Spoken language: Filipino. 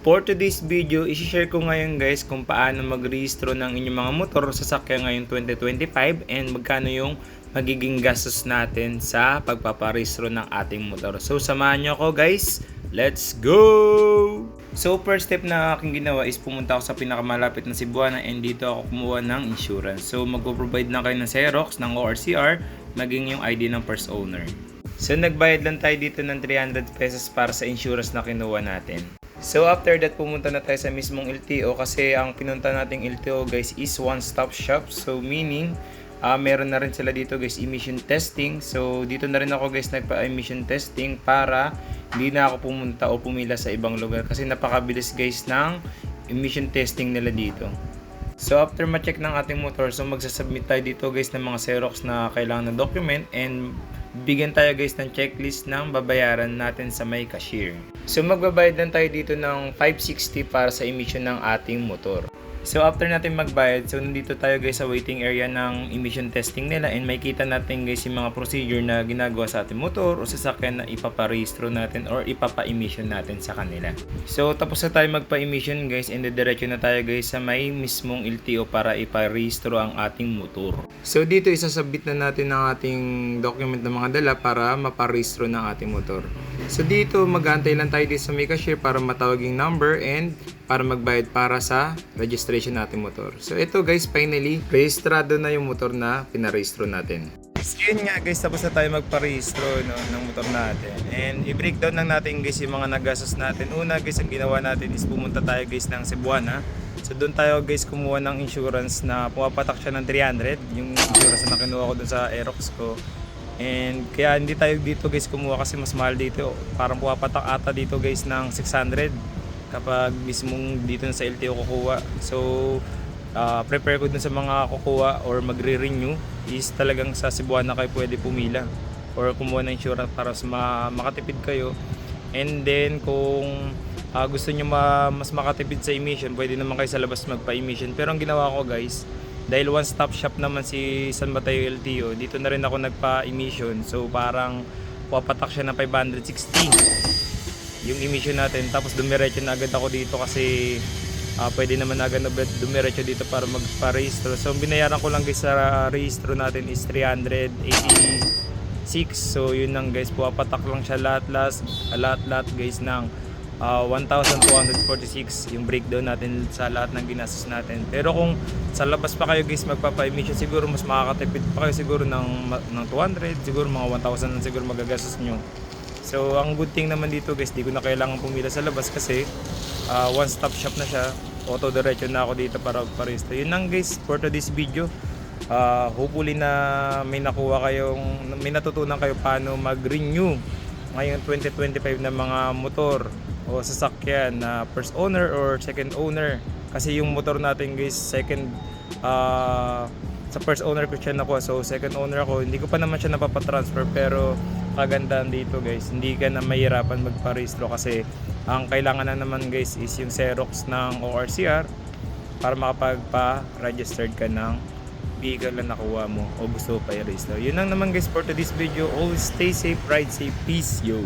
for today's video, isi-share ko ngayon guys kung paano mag-rehistro ng inyong mga motor sa sasakyan ngayong 2025 and magkano yung magiging gastos natin sa pagpaparehistro ng ating motor. So samahan nyo ako guys, let's go! So first step na aking ginawa is pumunta ako sa pinakamalapit na Cebuana and dito ako kumuha ng insurance. So magpo-provide na kayo ng Xerox, ng ORCR, maging yung ID ng first owner. So nagbayad lang tayo dito ng 300 pesos para sa insurance na kinuha natin. So after that, pumunta na tayo sa mismong LTO kasi ang pinunta nating LTO guys is one-stop shop. So meaning, meron na rin sila dito guys emission testing. So dito na rin ako guys nagpa-emission testing para hindi na ako pumunta o pumila sa ibang lugar kasi napakabilis guys ng emission testing nila dito. So after ma-check ng ating motor, so magsasubmit tayo dito guys ng mga Xerox na kailangan na document and bigyan tayo guys ng checklist ng babayaran natin sa may cashier. So magbabayad lang tayo dito ng 560 para sa emission ng ating motor. So after natin magbayad, so nandito tayo guys sa waiting area ng emission testing nila and makita natin guys yung mga procedure na ginagawa sa ating motor o sasakyan na ipaparehistro natin or ipapa-emission natin sa kanila. So tapos na tayo magpa-emission guys and diretso na tayo guys sa may mismong LTO para iparehistro ang ating motor. So dito isasubmit na natin ang ating document na mga dala para maparehistro ng ating motor. So dito mag-aantay lang tayo dito sa may cashier para matawag yung number and para magbayad para sa registration natin motor. So ito guys, finally, rehistrado na yung motor na pinarehistro natin. So yun nga guys, tapos na tayo magparehistro ng motor natin. And i-breakdown lang natin guys yung mga nagastos natin. Una guys, ang ginawa natin is pumunta tayo guys ng Cebuana. So doon tayo guys kumuha ng insurance na pumapatak siya ng 300. Yung insurance na kinuha ko doon sa Aerox ko. And kaya hindi tayo dito guys kumuha kasi mas mahal dito. Parang pumapatak ata dito guys ng 600 kapag mismong dito sa LTO kukuha. So prepare ko dun sa mga kukuha or magre-renew is talagang sa Cebuana kayo pwede pumila or kumuha ng insurance para makatipid kayo. And then kung gusto nyo mas makatipid sa emission, pwede naman kayo sa labas magpa-emission. Pero ang ginawa ko guys, dahil one-stop shop naman si San Mateo LTO, dito na rin ako nagpa-emission. So parang pupatak siya ng 560 yung emission natin, tapos dumiretso na agad ako dito kasi pwede naman agad na dumiretso dito para magpa-rehistro. So binayaran ko lang guys sa rehistro natin is 386. So yun lang guys, pupatak lang siya lahat guys ng 1,246 yung breakdown natin sa lahat ng ginastos natin. Pero kung sa labas pa kayo guys magpapa-emission, siguro mas makakatipid pa kayo siguro ng 200, siguro mga 1,000 siguro magagastos nyo. So ang good thing naman dito guys, di ko na kailangan pumila sa labas kasi one stop shop na siya. Auto diretso na ako dito para parehistro. Yun lang guys for today's video. Hopefully na may natutunan kayo paano mag-renew ngayong 2025 na mga motor o sasakyan na first owner or second owner. Kasi yung motor natin guys second sa first owner ko siya nakuha, so second owner ako, hindi ko pa naman siya napapatransfer. Pero kagandahan dito guys, hindi ka na mahirapan magparehistro kasi ang kailangan na naman guys is yung Xerox ng ORCR para makapagpa-registered ka ng vehicle na nakuha mo o gusto pa i-rehistro. Yun lang naman guys for today's video. Always stay safe, ride safe, peace yo!